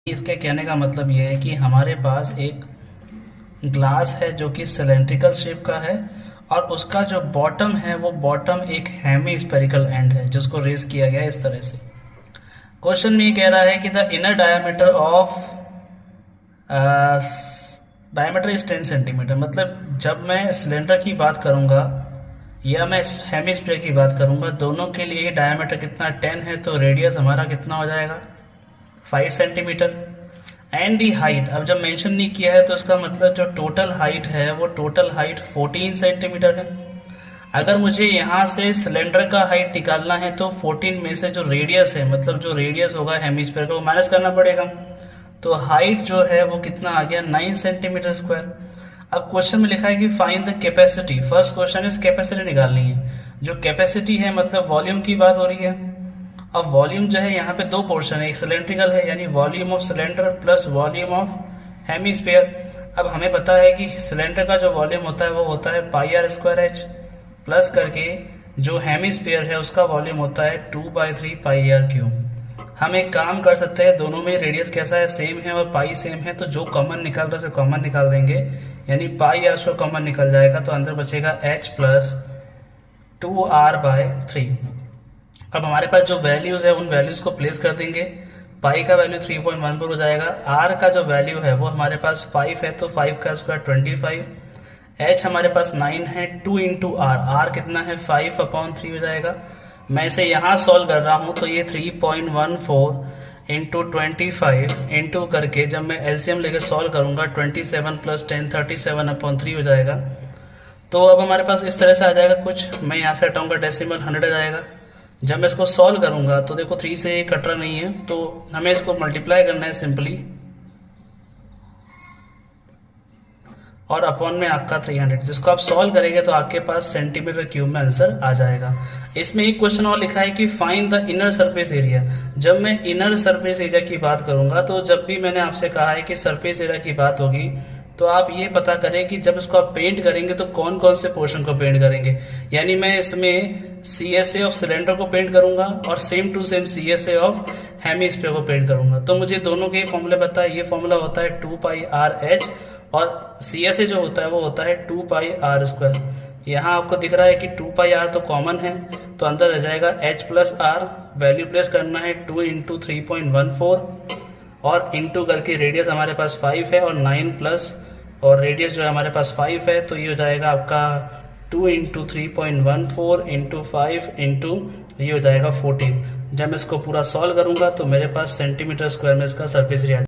इसके कहने का मतलब ये है कि हमारे पास एक ग्लास है जो कि सिलेंड्रिकल शेप का है और उसका जो बॉटम है वो बॉटम एक हेमी स्पेरिकल एंड है जिसको रेज किया गया है इस तरह से। क्वेश्चन में ये कह रहा है कि the inner diameter of diameter is 10 centimetre. मतलब जब मैं सिलेंडर की बात करूंगा या मैं हेमी स्पेयर की बात करूंगा, दोनों के लिए डायमीटर कितना 10 है तो रेडियस हमारा कितना हो जाएगा 5 सेंटीमीटर। एंड दी हाइट, अब जब मेंशन नहीं किया है तो इसका मतलब जो टोटल हाइट है वो टोटल हाइट 14 सेंटीमीटर है। अगर मुझे यहाँ से सिलेंडर का हाइट निकालना है तो 14 में से जो रेडियस है, मतलब जो रेडियस होगा हेमिस्फीयर का, वो माइनस करना पड़ेगा। तो हाइट जो है वो कितना आ गया 9 सेंटीमीटर स्क्वायर। अब क्वेश्चन में लिखा है कि find the capacity. First question इस कैपेसिटी निकालनी है। जो कैपेसिटी है मतलब वॉल्यूम की बात हो रही है। अब वॉल्यूम जो है यहाँ पे दो पोर्शन है, एक सिलेंड्रिकल है यानी volume of cylinder plus volume of hemisphere. अब हमें पता है कि सिलेंडर का जो वॉल्यूम होता है वो होता है पाई आर स्क्वायर एच, प्लस करके जो हेमिस्फीयर है उसका वॉल्यूम होता है 2/3 पाई आर क्यूब। हम एक काम कर सकते हैं, दोनों में रेडियस कैसा है सेम है और पाई सेम है, तो जो कॉमन निकाल रहा है कॉमन निकाल देंगे, यानी पाई आर से कॉमन निकल जाएगा तो अंदर बचेगा h प्लस 2r/3। अब हमारे पास जो वैल्यूज है उन वैल्यूज को प्लेस कर देंगे। पाई का वैल्यू 3.14 हो जाएगा, आर का जो वैल्यू है वो हमारे पास 5 है तो 5 का स्क्वायर 25, h हमारे पास 9 है, 2 इंटू आर, आर कितना है 5/3 हो जाएगा। मैं इसे यहाँ सॉल्व कर रहा हूँ तो ये 3.14 इंटू 25 इंटू करके जब मैं एलसीएम लेके सॉल्व करूँगा 27 प्लस 10 37/3 हो जाएगा। तो अब हमारे पास इस तरह से आ जाएगा कुछ। मैं यहाँ से हटाऊँगा डेसिमल 100 आ जाएगा। जब मैं इसको सॉल्व करूँगा तो देखो 3 से कट रहा नहीं है तो हमें इसको मल्टीप्लाई करना है सिंपली, और अपॉन में आपका 300, जिसको आप सॉल्व करेंगे तो आपके पास सेंटीमीटर क्यूब में आंसर आ जाएगा। इसमें एक क्वेश्चन और लिखा है कि find the inner surface area. जब मैं इनर सरफेस एरिया की बात करूंगा तो जब भी मैंने आपसे कहा है कि सरफेस एरिया की बात होगी तो आप ये पता करें कि जब इसको आप पेंट करेंगे तो कौन कौन से पोर्शन को पेंट करेंगे। यानी मैं इसमें CSA ऑफ सिलेंडर को पेंट करूंगा और same to same CSA of hemisphere को पेंट करूंगा। तो मुझे दोनों के फॉर्मूले पता है। ये फॉर्मूला होता है 2πr/h और CSA जो होता है वो होता है 2πr²। यहाँ आपको दिख रहा है कि 2πr तो कॉमन है तो अंदर रह जाएगा h plus R, value place करना है 2 इंटू 3.14 और इंटू करके रेडियस हमारे पास 5 है और 9 प्लस और रेडियस जो है हमारे पास 5 है तो ये हो जाएगा आपका 2 इंटू 3.14 इंटू 5 इंटू ये हो जाएगा 14। जब मैं इसको पूरा सॉल्व करूंगा तो मेरे पास सेंटीमीटर स्क्वायर में इसका सरफेस एरिया